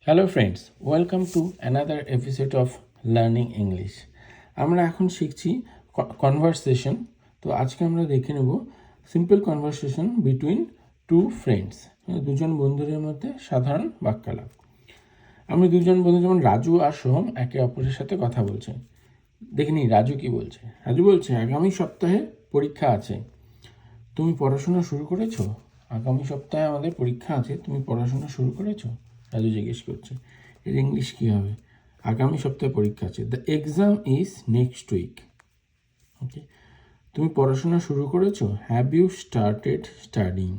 Hello friends, welcome to another episode of learning English. আমরা এখন শিখছি কনভারসেশন। তো আজকে আমরা দেখে নেব simple conversation between two friends, দুজন বন্ধুদের মধ্যে সাধারণ বাক্যালাপ। আমরা দুজন বন্ধু যেমন রাজু আর সোহম একে অপরের সাথে কথা বলছে। দেখে নিই রাজু কি বলছে। রাজু বলছে, আগামী সপ্তাহে পরীক্ষা আছে, তুমি পড়াশোনা শুরু করেছো? আগামী সপ্তাহে আমাদের পরীক্ষা আছে, তুমি পড়াশোনা শুরু করেছো? রাজু জিজ্ঞেস করছে। এর ইংলিশ কী হবে? আগামী সপ্তাহে পরীক্ষা আছে, the exam is next week. Okay, তুমি পড়াশোনা শুরু করেছো? Have you started studying?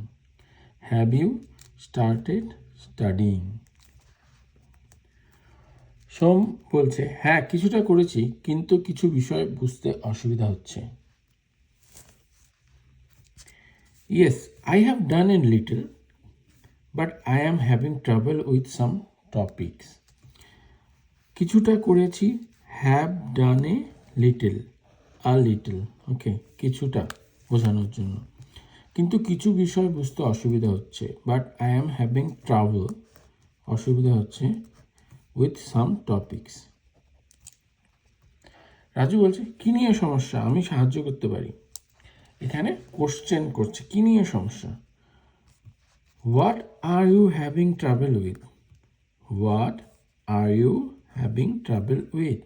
Have you started studying? Som বলছে, হ্যাঁ কিছুটা করেছি, কিন্তু কিছু বিষয় বুঝতে অসুবিধা হচ্ছে। Yes, I have done a little, but I am having trouble with some topics. কিছুটা করেছি, have done a little, ওকে, কিছুটা বোঝানোর জন্য, কিন্তু কিছু বিষয় বুঝতে অসুবিধা হচ্ছে, but I am having travel, অসুবিধা হচ্ছে, উইথ সাম টপিকস। রাজু বলছে, কী নিয়ে সমস্যা, আমি সাহায্য করতে পারি। এখানে কোশ্চেন করছে, কী নিয়ে সমস্যা। What are you having trouble with? What are you having trouble with?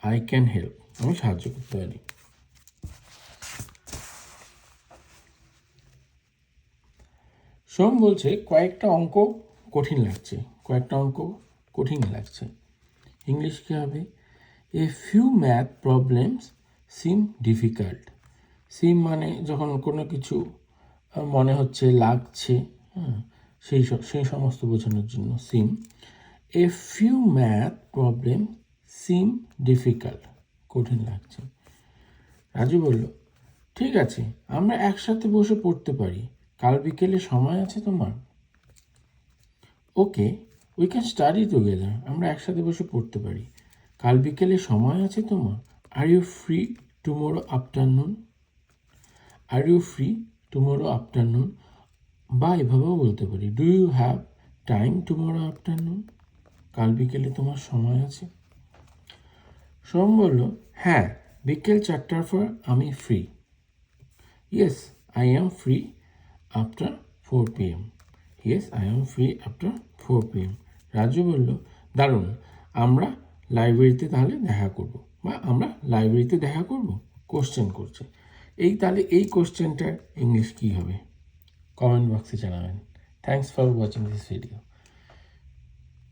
I can help, আমি সাহায্য করতে পারি। সোম বলছে, কয়েকটা অঙ্ক কঠিন লাগছে। ইংলিশ কী হবে? A few math problems seem difficult. Seem মানে যখন কোনো কিছু মনে হচ্ছে, লাগছে, সেই সমস্ত বোঝানোর জন্য seem. A few math problem seem difficult, কঠিন লাগছে। রাজু বলল, ঠিক আছে, আমরা একসাথে বসে পড়তে পারি, কাল বিকেলে সময় আছে তোমার? ওকে, উই ক্যান স্টাডি টুগেদার, আমরা একসাথে বসে পড়তে পারি, কাল বিকেলে সময় আছে তোমার? Are you free tomorrow afternoon? Are you free tomorrow afternoon, বা এভাবেও বলতে পারি, do you have time tomorrow afternoon? কাল বিকেলে তোমার সময় আছে? সোম বলল, হ্যাঁ, বিকেল 4টার পর আমি free. Yes I am free after 4 PM। Yes I am free after 4 PM। Raju বলল, দারুণ, আমরা লাইব্রেরিতে তাহলে দেখা করব, বা আমরা লাইব্রেরিতে দেখা করব, কোশ্চেন করছে। তাহলে এই কোশ্চেনটার ইংলিশ কী হবে? কমেন্ট বক্সে জানাবেন। Thanks for watching this video.